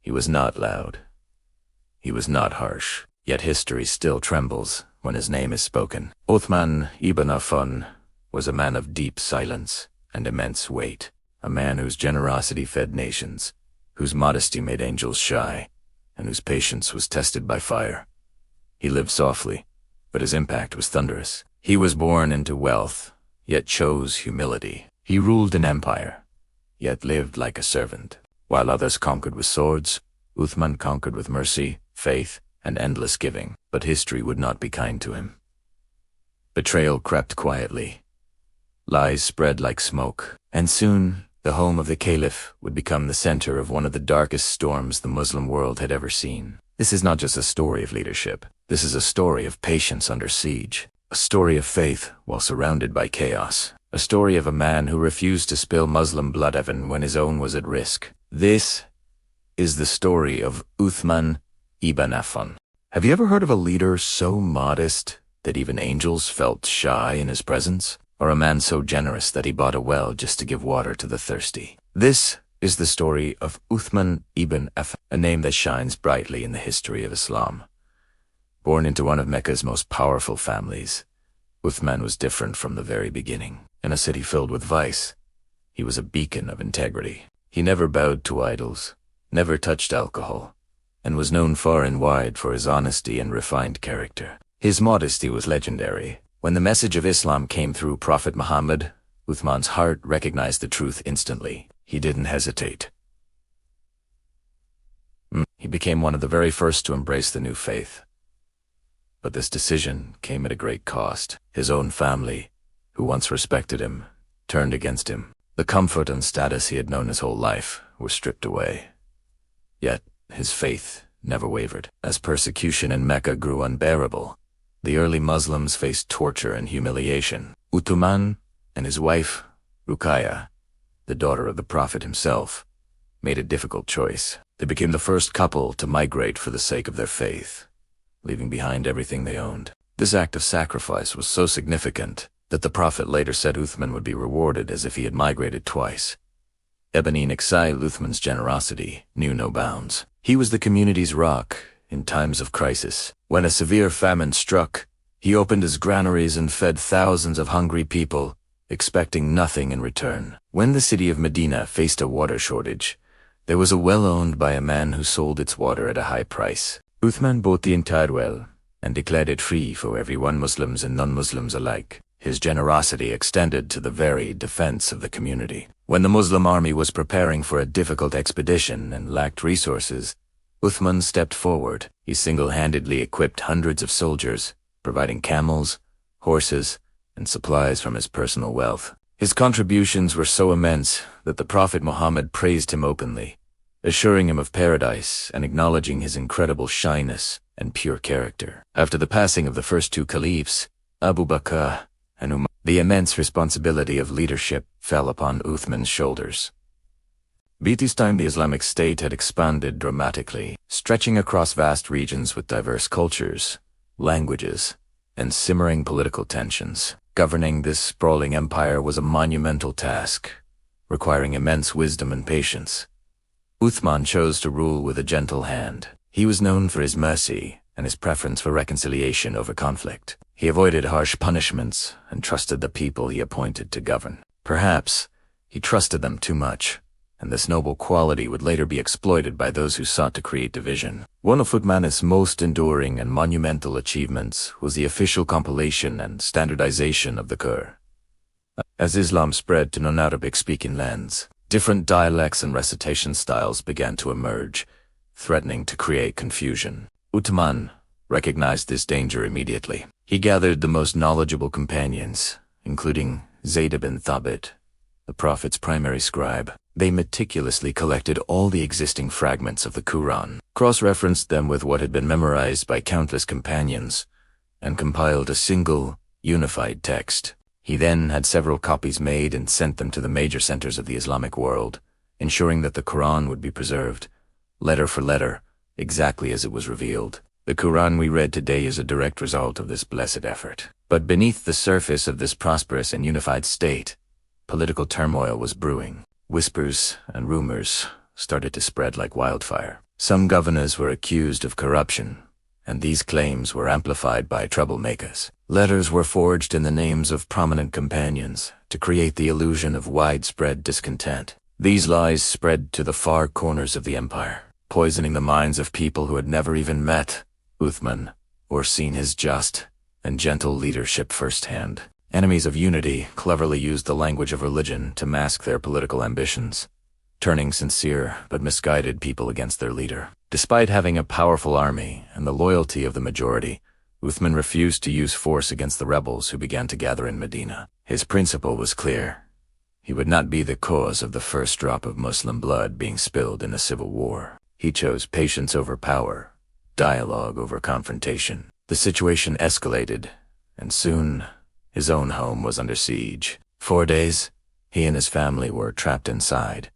He was not loud. He was not harsh. Yet history still trembles when his name is spoken. Uthman ibn Affan was a man of deep silence and immense weight, a man whose generosity fed nations, whose modesty made angels shy, and whose patience was tested by fire. He lived softly, but his impact was thunderous. He was born into wealth, yet chose humility. He ruled an empire, yet lived like a servant. While others conquered with swords, Uthman conquered with mercy, faith, and endless giving. But history would not be kind to him. Betrayal crept quietly. Lies spread like smoke, and soon the home of the Caliph would become the center of one of the darkest storms the Muslim world had ever seen. This is not just a story of leadership. This is a story of patience under siege, a story of faith while surrounded by chaos, a story of a man who refused to spill Muslim blood even when his own was at risk. This is the story of Uthman ibn Affan. Have you ever heard of a leader so modest that even angels felt shy in his presence? Or a man so generous that he bought a well just to give water to the thirsty? This is the story of Uthman ibn Affan, a name that shines brightly in the history of Islam. Born into one of Mecca's most powerful families, Uthman was different from the very beginning. In a city filled with vice, he was a beacon of integrity. He never bowed to idols, never touched alcohol, and was known far and wide for his honesty and refined character. His modesty was legendary. When the message of Islam came through Prophet Muhammad, Uthman's heart recognized the truth instantly. He didn't hesitate. He became one of the very first to embrace the new faith. But this decision came at a great cost. His own family, who once respected him, turned against him. The comfort and status he had known his whole life were stripped away. Yet his faith never wavered. As persecution in Mecca grew unbearable, the early Muslims faced torture and humiliation. Uthman and his wife, Ruqayya, the daughter of the Prophet himself, made a difficult choice. They became the first couple to migrate for the sake of their faith, leaving behind everything they owned. This act of sacrifice was so significant that the Prophet later said Uthman would be rewarded as if he had migrated twice. Ibn Naqi, Uthman's generosity knew no bounds. He was the community's rock in times of crisis. When a severe famine struck, he opened his granaries and fed thousands of hungry people, expecting nothing in return. When the city of Medina faced a water shortage, there was a well owned by a man who sold its water at a high price. Uthman bought the entire well and declared it free for everyone, Muslims and non-Muslims alike. His generosity extended to the very defense of the community. When the Muslim army was preparing for a difficult expedition and lacked resources, Uthman stepped forward. He single-handedly equipped hundreds of soldiers, providing camels, horses, and supplies from his personal wealth. His contributions were so immense that the Prophet Muhammad praised him openly, assuring him of paradise and acknowledging his incredible shyness and pure character. After the passing of the first two caliphs, Abu Bakr and Umar, the immense responsibility of leadership fell upon Uthman's shoulders. By this time, the Islamic State had expanded dramatically, stretching across vast regions with diverse cultures, languages, and simmering political tensions. Governing this sprawling empire was a monumental task, requiring immense wisdom and patience. Uthman chose to rule with a gentle hand. He was known for his mercy and his preference for reconciliation over conflict. He avoided harsh punishments and trusted the people he appointed to govern. Perhaps he trusted them too much, and this noble quality would later be exploited by those who sought to create division. One of Uthman's most enduring and monumental achievements was the official compilation and standardization of the Qur'an. As Islam spread to non-Arabic-speaking lands, different dialects and recitation styles began to emerge, threatening to create confusion. Uthman recognized this danger immediately. He gathered the most knowledgeable companions, including Zayd ibn Thabit, the Prophet's primary scribe. They meticulously collected all the existing fragments of the Quran, cross-referenced them with what had been memorized by countless companions, and compiled a single, unified text. He then had several copies made and sent them to the major centers of the Islamic world, ensuring that the Quran would be preserved, letter for letter, exactly as it was revealed. The Quran we read today is a direct result of this blessed effort. But beneath the surface of this prosperous and unified state, political turmoil was brewing. Whispers and rumors started to spread like wildfire. Some governors were accused of corruption, and these claims were amplified by troublemakers. Letters were forged in the names of prominent companions to create the illusion of widespread discontent. These lies spread to the far corners of the empire, poisoning the minds of people who had never even met Uthman or seen his just and gentle leadership firsthand. Enemies of unity cleverly used the language of religion to mask their political ambitions, turning sincere but misguided people against their leader. Despite having a powerful army and the loyalty of the majority, Uthman refused to use force against the rebels who began to gather in Medina. His principle was clear. He would not be the cause of the first drop of Muslim blood being spilled in a civil war. He chose patience over power, dialogue over confrontation. The situation escalated, and soon his own home was under siege. 4 days, he and his family were trapped inside,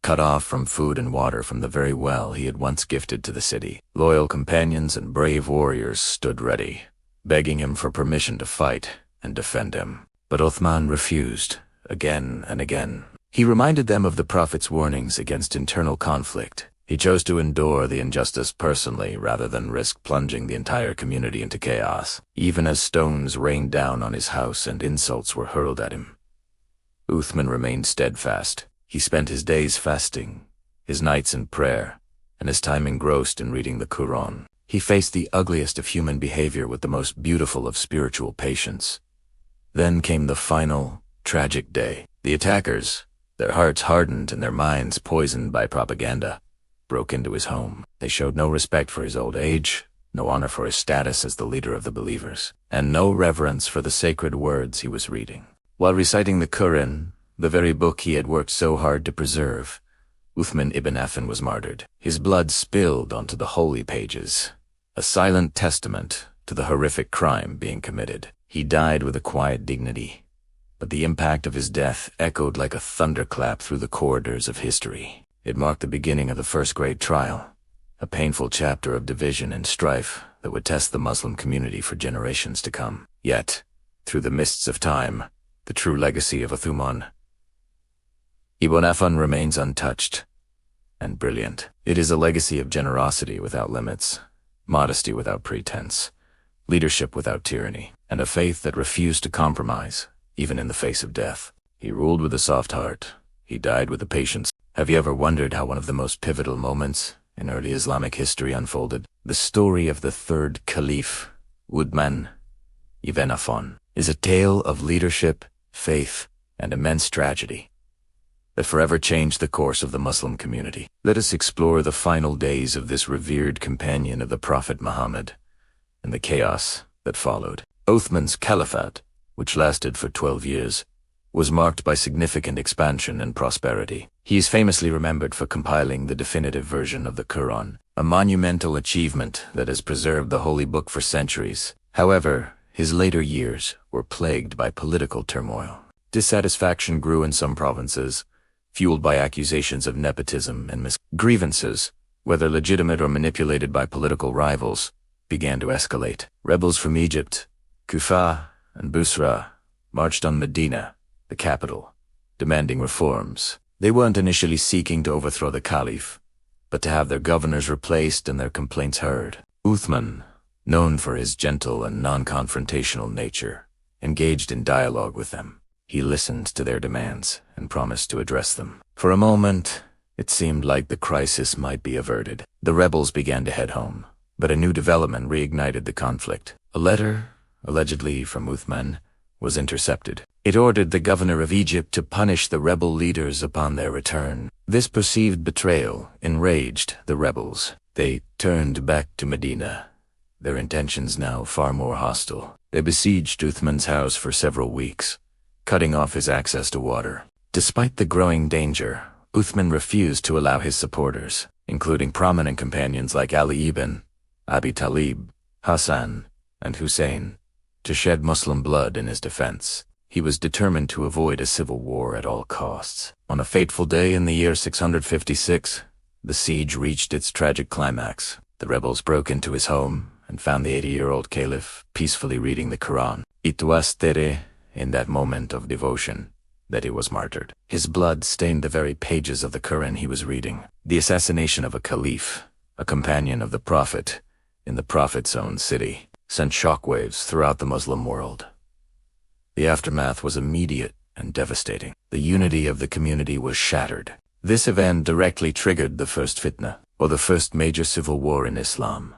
cut off from food and water from the very well he had once gifted to the city. Loyal companions and brave warriors stood ready, begging him for permission to fight and defend him. But Uthman refused, again and again. He reminded them of the Prophet's warnings against internal conflict. He chose to endure the injustice personally rather than risk plunging the entire community into chaos, even as stones rained down on his house and insults were hurled at him. Uthman remained steadfast. He spent his days fasting, his nights in prayer, and his time engrossed in reading the Quran. He faced the ugliest of human behavior with the most beautiful of spiritual patience. Then came the final, tragic day. The attackers, their hearts hardened and their minds poisoned by propaganda, broke into his home. They showed no respect for his old age, no honor for his status as the leader of the believers, and no reverence for the sacred words he was reading. While reciting the Quran, the very book he had worked so hard to preserve, Uthman ibn Affan was martyred. His blood spilled onto the holy pages, a silent testament to the horrific crime being committed. He died with a quiet dignity, but the impact of his death echoed like a thunderclap through the corridors of history. It marked the beginning of the first great trial, a painful chapter of division and strife that would test the Muslim community for generations to come. Yet, through the mists of time, the true legacy of Uthman ibn Affan remains untouched and brilliant. It is a legacy of generosity without limits, modesty without pretense, leadership without tyranny, and a faith that refused to compromise, even in the face of death. He ruled with a soft heart. He died with a patience. Have you ever wondered how one of the most pivotal moments in early Islamic history unfolded? The story of the third Caliph, Uthman ibn Affan, is a tale of leadership, faith, and immense tragedy that forever changed the course of the Muslim community. Let us explore the final days of this revered companion of the Prophet Muhammad and the chaos that followed. Uthman's caliphate, which lasted for 12 years, was marked by significant expansion and prosperity. He is famously remembered for compiling the definitive version of the Quran, a monumental achievement that has preserved the holy book for centuries. However, his later years were plagued by political turmoil. Dissatisfaction grew in some provinces, fueled by accusations of nepotism and grievances, whether legitimate or manipulated by political rivals, began to escalate. Rebels from Egypt, Kufa, and Busra marched on Medina, the capital, demanding reforms. They weren't initially seeking to overthrow the caliph, but to have their governors replaced and their complaints heard. Uthman, known for his gentle and non-confrontational nature, engaged in dialogue with them. He listened to their demands and promised to address them. For a moment, it seemed like the crisis might be averted. The rebels began to head home, but a new development reignited the conflict. A letter, allegedly from Uthman, was intercepted. It ordered the governor of Egypt to punish the rebel leaders upon their return. This perceived betrayal enraged the rebels. They turned back to Medina, their intentions now far more hostile. They besieged Uthman's house for several weeks, cutting off his access to water. Despite the growing danger, Uthman refused to allow his supporters, including prominent companions like Ali ibn Abi Talib, Hassan, and Hussein, to shed Muslim blood in his defense. He was determined to avoid a civil war at all costs. On a fateful day in the year 656, the siege reached its tragic climax. The rebels broke into his home and found the 80-year-old caliph peacefully reading the Quran. It was there, in that moment of devotion, that he was martyred. His blood stained the very pages of the Quran he was reading. The assassination of a caliph, a companion of the Prophet in the Prophet's own city, sent shockwaves throughout the Muslim world. The aftermath was immediate and devastating. The unity of the community was shattered. This event directly triggered the first fitna, or the first major civil war in Islam.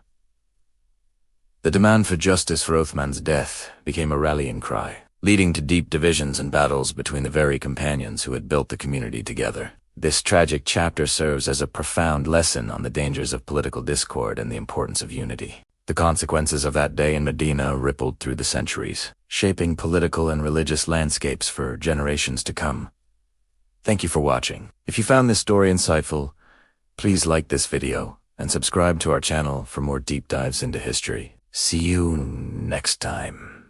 The demand for justice for Uthman's death became a rallying cry, leading to deep divisions and battles between the very companions who had built the community together. This tragic chapter serves as a profound lesson on the dangers of political discord and the importance of unity. The consequences of that day in Medina rippled through the centuries, shaping political and religious landscapes for generations to come. Thank you for watching. If you found this story insightful, please like this video and subscribe to our channel for more deep dives into history. See you next time.